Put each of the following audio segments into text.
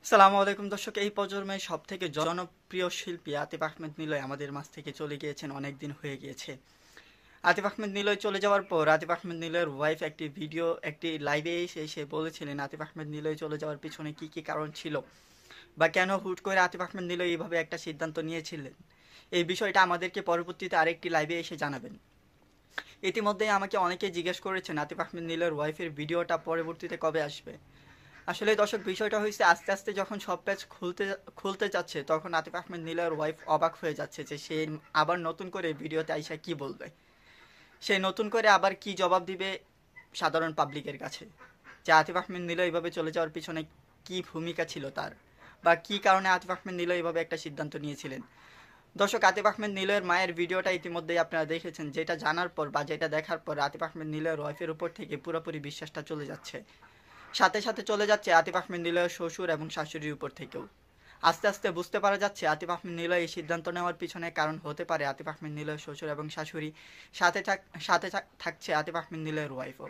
সালামু আলাইকুম দর্শক, এই প্রজন্মের সব থেকে জনপ্রিয় শিল্পী আতিফ আহমেদ নিলয় আমাদের মাঝ থেকে চলে গিয়েছেন, অনেক দিন হয়ে গিয়েছে। আতিফ আহমেদ নিলয় চলে যাওয়ার পর আতিফ আহমেদ নিলয়ের ওয়াইফ একটি লাইভে এসে সে বলেছিলেন আতিফ আহমেদ নিলয় চলে যাওয়ার পিছনে কি কি কারণ ছিল বা কেন হুট করে আতিফ আহমেদ নিলয় এইভাবে একটা সিদ্ধান্ত নিয়েছিলেন। এই বিষয়টা আমাদেরকে পরবর্তীতে আরেকটি লাইভে এসে জানাবেন। ইতিমধ্যেই আমাকে অনেকেই জিজ্ঞেস করেছেন আতিফ আহমেদ নিলয়ের ওয়াইফের ভিডিওটা পরবর্তীতে কবে আসবে। আসলে দর্শক, বিষয়টা হয়েছে আস্তে আস্তে যখন সব পেজ খুলতে খুলতে যাচ্ছে তখন আতিফ আহমেদ নীলার ওয়াইফ অবাক হয়ে যাচ্ছে যে সে আবার নতুন করে ভিডিওতে আইসা কি বলবে, সে নতুন করে আবার কি জবাব দিবে সাধারণ পাবলিকের কাছে, যে আতিফ আহমেদ নীলা এইভাবে চলে যাওয়ার পিছনে কি ভূমিকা ছিল তার, বা কি কারণে আতিফ আহমেদ নীলা এইভাবে একটা সিদ্ধান্ত নিয়েছিলেন। দর্শক, আতিফ আহমেদ নীলের মায়ের ভিডিওটা ইতিমধ্যেই আপনারা দেখেছেন, যেটা জানার পর বা যেটা দেখার পর আতিফ আহমেদ নীলের ওয়াইফের উপর থেকে পুরোপুরি বিশ্বাসটা চলে যাচ্ছে। সাথে সাথে চলে যাচ্ছে আতিফ আহমেদ নিলয়ের শ্বশুর এবং শাশুড়ির উপর থেকেও। আস্তে আস্তে বুঝতে পারা যাচ্ছে আতিফ আহমেদ নিলয় এই সিদ্ধান্ত নেওয়ার পিছনে কারণ হতে পারে আতিফ আহমেদ নিলয়ের শ্বশুর এবং শাশুড়ি, সাথে থাকছে আতিফ আহমেদ নিলয়ের ওয়াইফও।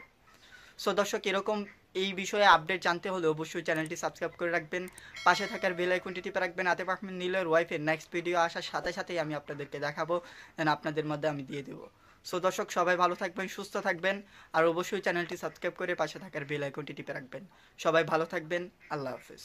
সো দর্শক, এরকম এই বিষয়ে আপডেট জানতে হলে অবশ্যই চ্যানেলটি সাবস্ক্রাইব করে রাখবেন, পাশে থাকার বেল আইকনটি টিপে রাখবেন। আতিফ আহমেদ নিলয়ের ওয়াইফের নেক্সট ভিডিও আসার সাথে সাথেই আমি আপনাদেরকে দেখাবো, দেন আপনাদের মধ্যে আমি দিয়ে দেবো। সো দর্শক, সবাই ভালো থাকবেন, সুস্থ থাকবেন, আর অবশ্যই চ্যানেলটি সাবস্ক্রাইব করে পাশে থাকার বেল আইকনটি টিপে রাখবেন। সবাই ভালো থাকবেন, আল্লাহ হাফেজ।